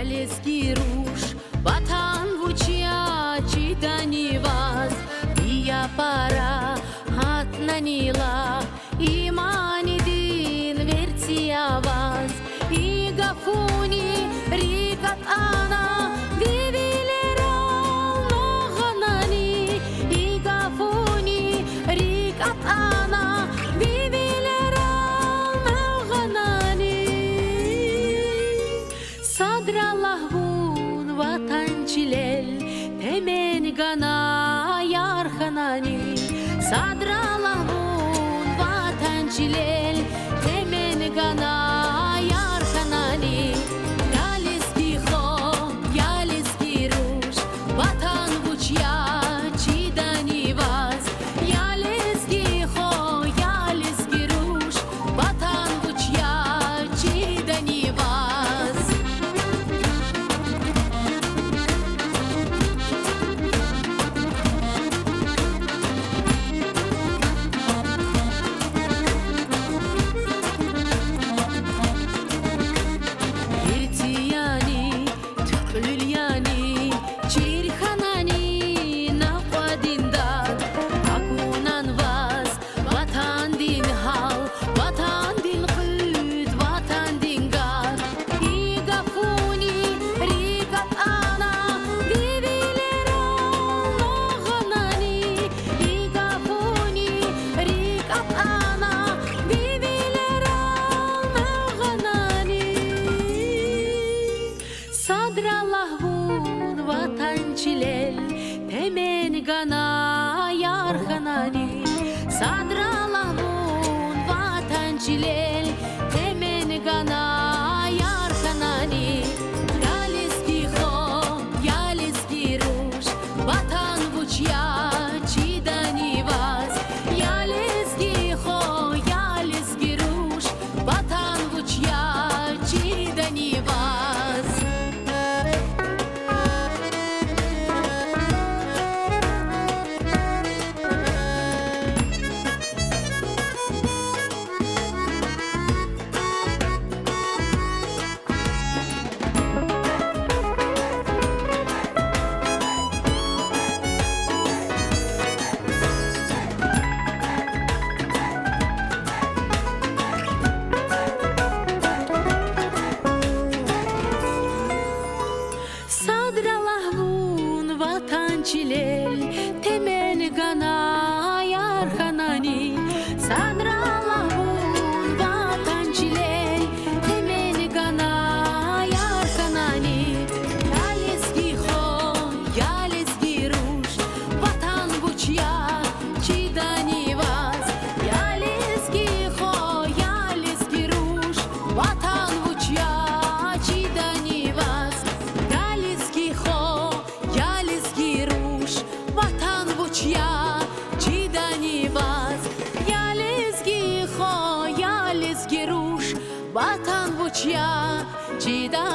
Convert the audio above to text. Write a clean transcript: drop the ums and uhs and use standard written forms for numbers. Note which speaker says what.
Speaker 1: Ялецкий руш, ватан вучья, читани вас, я пара атнанила, иманидин вертия вас, и гафуни рикат ана, вивилера лоханани, и гафуни рикат ана, Sadralahun vatançilel temen gana yarhanani Sadralahun vatançilel temen gana yarhanani Yaliski ho, yaliski ruş vatan vuçya çidani vaz Yaliski ho, yaliski ruş vatan vuçya çidani vaz Sadralahun vatançilel temen gana yarhanani Sadralahun vatançilel temen gana yarhanani Yaliski ho, yaliski ruş vatan vuçya çidani vaz Yaliski ho, yaliski ruş vatan vuçya çidani vaz Sadralahun vatançilel temel gana yarhanani Sadralahun vatançilel temel gana yarhanani Yaliski ho, yaliski ruş vatan vuçya çidani vaz Yaliski ho, yaliski ruş vatan vuçya çidani vaz Yaliski ho, yaliski ruş vatan vuçya çidani vaz Yaliski ho, yaliski ruş vatan vuçya çidani